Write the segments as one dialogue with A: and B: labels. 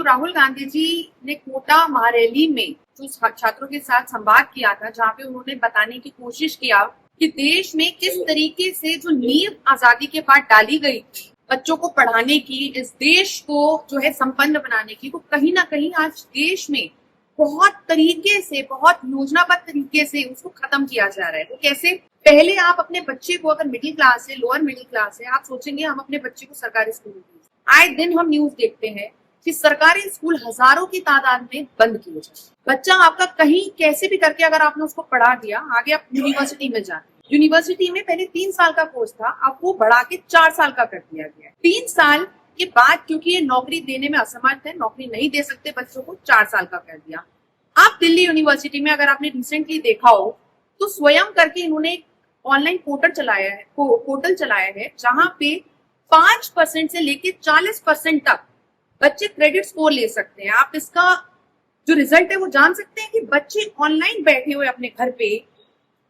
A: जो राहुल गांधी जी ने कोटा महारैली में जो छात्रों के साथ संवाद किया था, जहाँ पे उन्होंने बताने की कोशिश किया कि देश में किस तरीके से जो नींव आजादी के बाद डाली गई थी बच्चों को पढ़ाने की, इस देश को जो है संपन्न बनाने की, वो कहीं ना कहीं आज देश में बहुत तरीके से, बहुत योजनाबद्ध तरीके से उसको खत्म किया जा रहा है। वो कैसे? पहले आप अपने बच्चे को, अगर मिडिल क्लास है, लोअर मिडिल क्लास है, आप सोचेंगे हम अपने बच्चे को सरकारी स्कूल में, आए दिन हम न्यूज देखते हैं कि सरकारी स्कूल हजारों की तादाद में बंद किए जाए। बच्चा आपका कहीं कैसे भी करके अगर आपने उसको पढ़ा दिया, आगे आप यूनिवर्सिटी में जाते, यूनिवर्सिटी में पहले 3 साल का कोर्स था, अब वो बढ़ा के 4 साल का कर दिया गया है। 3 साल के बाद क्योंकि ये नौकरी देने में असमर्थ है, नौकरी नहीं दे सकते बच्चों को, 4 साल का कर दिया। आप दिल्ली यूनिवर्सिटी में अगर आपने रिसेंटली देखा हो तो स्वयं करके इन्होंने ऑनलाइन पोर्टल चलाया है जहां पे 5% से लेके 40% तक बच्चे क्रेडिट स्कोर ले सकते हैं। आप इसका जो रिजल्ट है वो जान सकते हैं कि बच्चे ऑनलाइन बैठे हुए अपने घर पे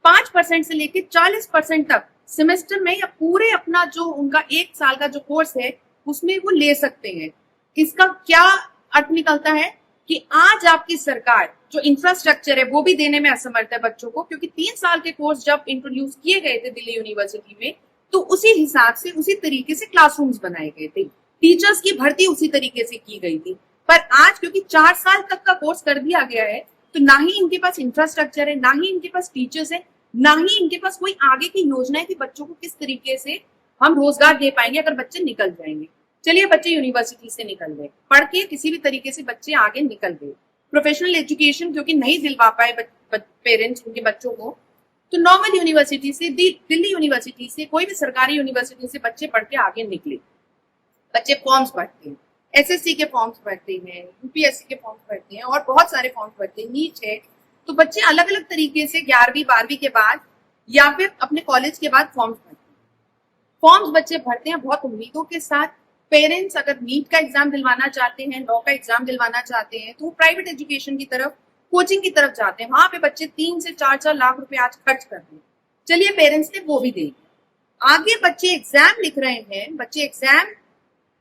A: 5% से लेके 40% तक सेमेस्टर में या पूरे अपना जो उनका 1 साल का जो कोर्स है उसमें वो ले सकते हैं। इसका क्या अर्थ निकलता है कि आज आपकी सरकार जो इंफ्रास्ट्रक्चर है वो भी देने में असमर्थ है बच्चों को, क्योंकि 3 साल के कोर्स जब इंट्रोड्यूस किए गए थे दिल्ली यूनिवर्सिटी में तो उसी हिसाब से, उसी तरीके से क्लासरूम्स बनाए गए थे, टीचर्स की भर्ती उसी तरीके से की गई थी। पर आज क्योंकि 4 साल तक का कोर्स कर दिया गया है तो ना ही इनके पास इंफ्रास्ट्रक्चर है, ना ही इनके पास टीचर्स है, ना ही इनके पास कोई आगे की योजना है कि बच्चों को किस तरीके से हम रोजगार दे पाएंगे अगर बच्चे निकल जाएंगे। चलिए बच्चे यूनिवर्सिटी से निकल गए, पढ़ के किसी भी तरीके से बच्चे आगे निकल गए, प्रोफेशनल एजुकेशन क्योंकि नहीं दिलवा पाए पेरेंट्स उनके बच्चों को, तो नॉर्मल यूनिवर्सिटी से, दिल्ली यूनिवर्सिटी से, कोई भी सरकारी यूनिवर्सिटी से बच्चे पढ़ के आगे निकले। बच्चे फॉर्म्स भरते हैं, एसएससी के फॉर्म्स भरते हैं, यूपीएससी के फॉर्म्स भरते हैं और बहुत सारे फॉर्म्स भरते हैं, नीट है। तो बच्चे अलग अलग तरीके से 11वीं 12वीं के बाद या फिर अपने कॉलेज के बाद फॉर्म्स भरते हैं। फॉर्म्स बच्चे भरते हैं बहुत उम्मीदों के साथ। पेरेंट्स अगर नीट का एग्जाम दिलवाना चाहते हैं, लॉ का एग्जाम दिलवाना चाहते हैं तो वो प्राइवेट एजुकेशन की तरफ, कोचिंग की तरफ जाते हैं। वहां पे बच्चे 3 से 4 लाख रुपए आज खर्च कर रहे हैं। चलिए पेरेंट्स ने वो भी दे दिया। आगे बच्चे एग्जाम लिख रहे हैं, बच्चे एग्जाम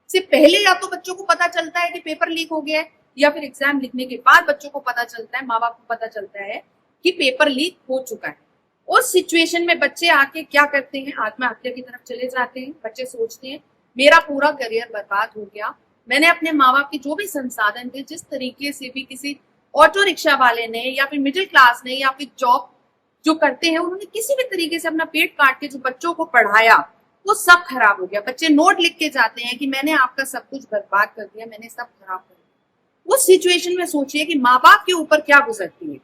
A: से पहले या तो बच्चों को पता चलता है कि पेपर लीक हो गया है, या फिर एग्जाम लिखने के बाद बच्चों को पता चलता है, माँ बाप को पता चलता है कि पेपर लीक हो चुका है। उस सिचुएशन में बच्चे आके क्या करते हैं? आत्महत्या की तरफ चले जाते हैं। बच्चे सोचते हैं मेरा पूरा करियर बर्बाद हो गया, मैंने अपने माँ बाप के जो भी संसाधन थे, जिस तरीके से भी किसी ऑटो रिक्शा वाले ने या फिर मिडिल क्लास ने या फिर जॉब जो करते हैं उन्होंने किसी भी तरीके से अपना पेट काट के जो बच्चों को पढ़ाया वो सब खराब हो गया। बच्चे नोट लिख के जाते हैं कि मैंने आपका सब कुछ बर्बाद कर दिया, मैंने सब खराब कर दिया। उस सिचुएशन में सोचिए कि माँ बाप के ऊपर क्या गुजरती है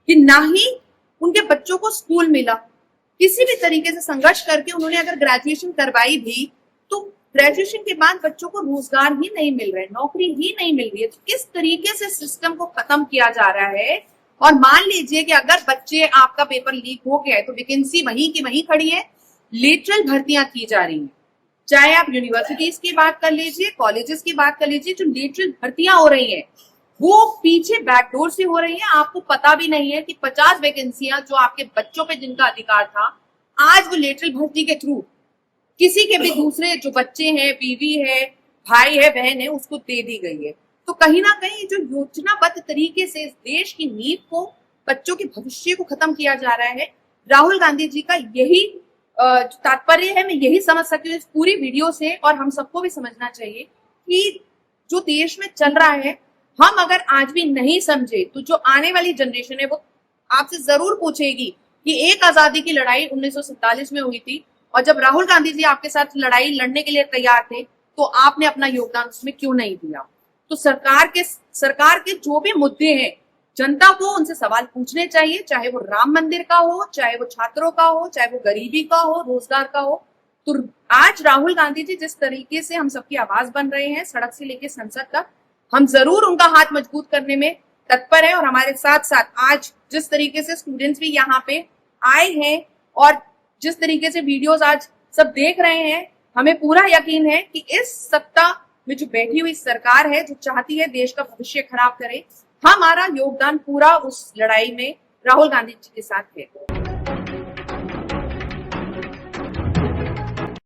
A: कि ना ही उनके बच्चों को स्कूल मिला, किसी भी तरीके से संघर्ष करके उन्होंने अगर ग्रेजुएशन करवाई भी तो ग्रेजुएशन के बाद बच्चों को रोजगार ही नहीं मिल रहा है, नौकरी ही नहीं मिल रही है। तो किस तरीके से सिस्टम को खत्म किया जा रहा है। और मान लीजिए कि अगर बच्चे आपका पेपर लीक हो गया है तो वैकेंसी वहीं की वहीं खड़ी है, लेटरल भर्तियां की जा रही हैं। चाहे आप यूनिवर्सिटीज की बात कर लीजिए, कॉलेजेस की बात कर लीजिए, जो लेटरल भर्तियां हो रही है वो पीछे बैकडोर से हो रही है। आपको पता भी नहीं है कि 50 वैकेंसियां जो आपके बच्चों पे जिनका अधिकार था, आज वो लेटरल भर्ती के थ्रू किसी के भी दूसरे जो बच्चे हैं, बीवी है, भाई है, बहन है, उसको दे दी गई है। तो कहीं ना कहीं जो योजनाबद्ध तरीके से इस देश की नींव को, बच्चों के भविष्य को खत्म किया जा रहा है, राहुल गांधी जी का यही तात्पर्य है। मैं यही समझ सकती हूँ इस पूरी वीडियो से, और हम सबको भी समझना चाहिए कि जो देश में चल रहा है, हम अगर आज भी नहीं समझे तो जो आने वाली जनरेशन है वो आपसे जरूर पूछेगी कि एक आजादी की लड़ाई 1947 में हुई थी और जब राहुल गांधी जी आपके साथ लड़ाई लड़ने के लिए तैयार थे तो आपने अपना योगदान उसमें क्यों नहीं दिया। तो सरकार के जो भी मुद्दे हैं, जनता को उनसे सवाल पूछने चाहिए, चाहे वो राम मंदिर का हो, चाहे वो छात्रों का हो, चाहे वो गरीबी का हो, रोजगार का हो। तो आज राहुल गांधी जी जिस तरीके से हम सबकी आवाज बन रहे हैं सड़क से लेकर संसद तक, हम जरूर उनका हाथ मजबूत करने में तत्पर है। और हमारे साथ साथ आज जिस तरीके से स्टूडेंट्स भी यहाँ पे आए हैं और जिस तरीके से वीडियोस आज सब देख रहे हैं, हमें पूरा यकीन है कि इस सत्ता में जो बैठी हुई सरकार है, जो चाहती है देश का भविष्य खराब करे, हमारा योगदान पूरा उस लड़ाई में राहुल गांधी जी के साथ है।